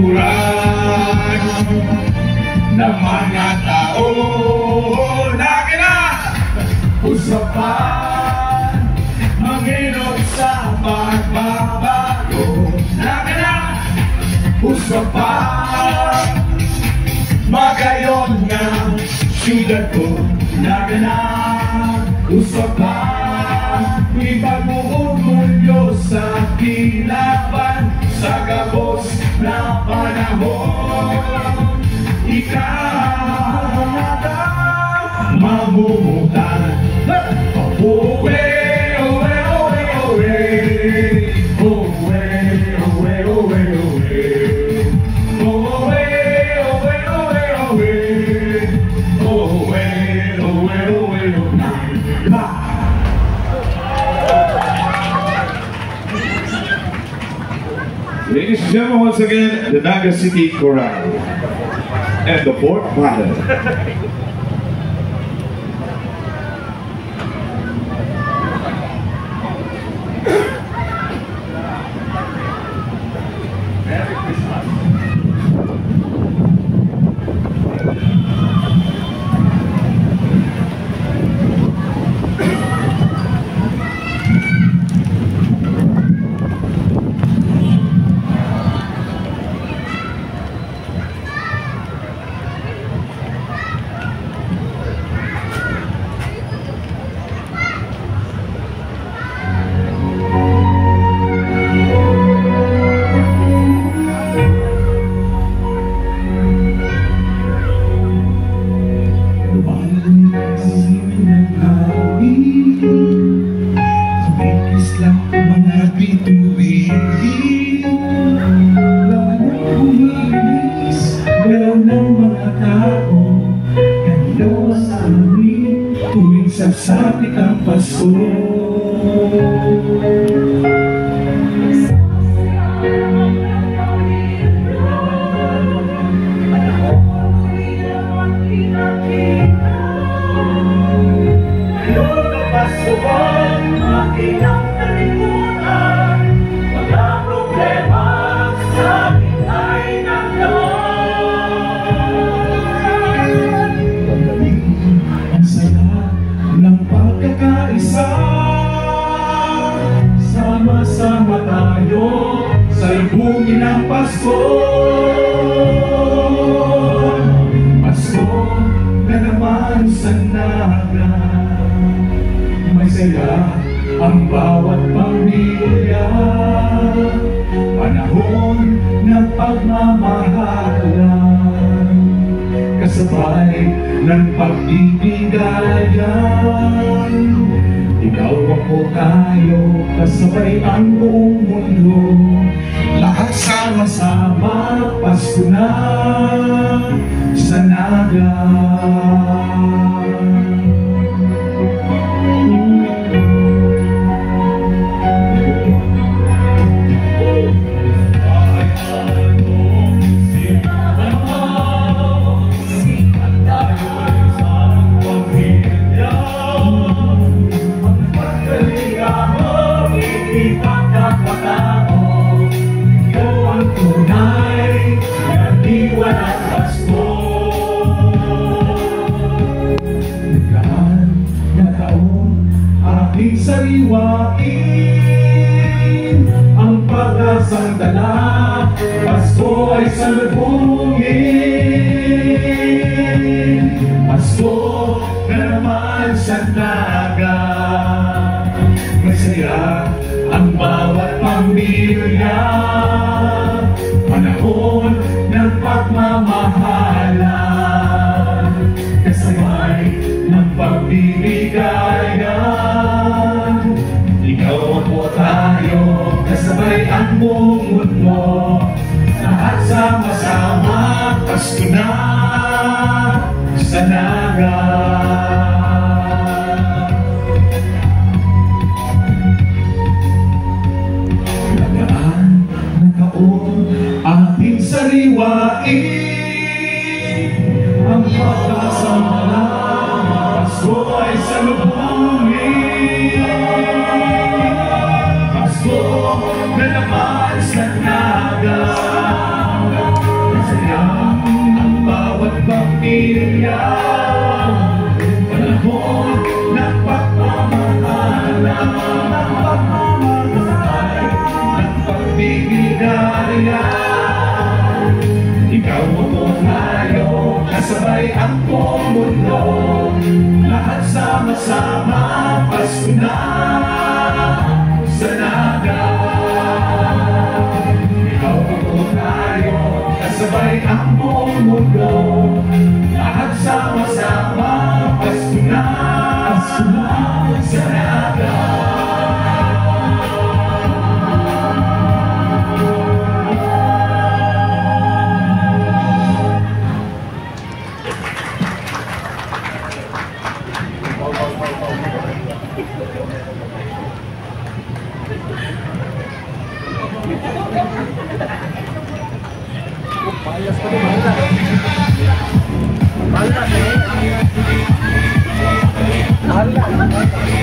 tinalikuran ng mga tao. Lagi na! Usapan mag-inom sa pagbabago. Lagi na! Usapan magayon ng siyudad ko. Lagi na! Usapan ipag-uumulyo sa kilaban sa gabos na panahon. Ikaw na mamumutan. Owe, owe, owe, owe. Owe, owe, owe, owe. Owe, owe, owe, owe. Owe, owe, owe, owe. Ladies and gentlemen, once again, the Naga City Chorale and the Fourth Battle. Sasapit ang Pasko. Sama-sama tayo sa lubungin ng Pasko. Pasko na naman sa Naga. May saya ang bawat pamilya. Panahon ng pagmamahalan, kasabay ng pagbibigayan. Ikaw ako tayo, kasabay ang buong mundo. Lahat sama-sama, Pasko na sa Naga. Sariwain ang pag-asang dala, Pasko ay salubungin. Pasko na naman sa Naga. Masaya ang bawat pamilya. Panahon ng pagmamahalan, kasabay ng pagbibigayan. Ikaw ako tayo, kasabay ang buong mundo. Lahat sama-sama, Pasko na sa Naga. Lagaan na taon ating sariwain ang pagkasama. Pasko ay salubungin. Pasko na naman sa Naga. kasabay ang buong mundo, lahat sama-sama, Pasko na sa Naga. Ikaw ako tayo, kasabay ang buong mundo, lahat sama-sama, Pasko na sa Naga. Mahal na.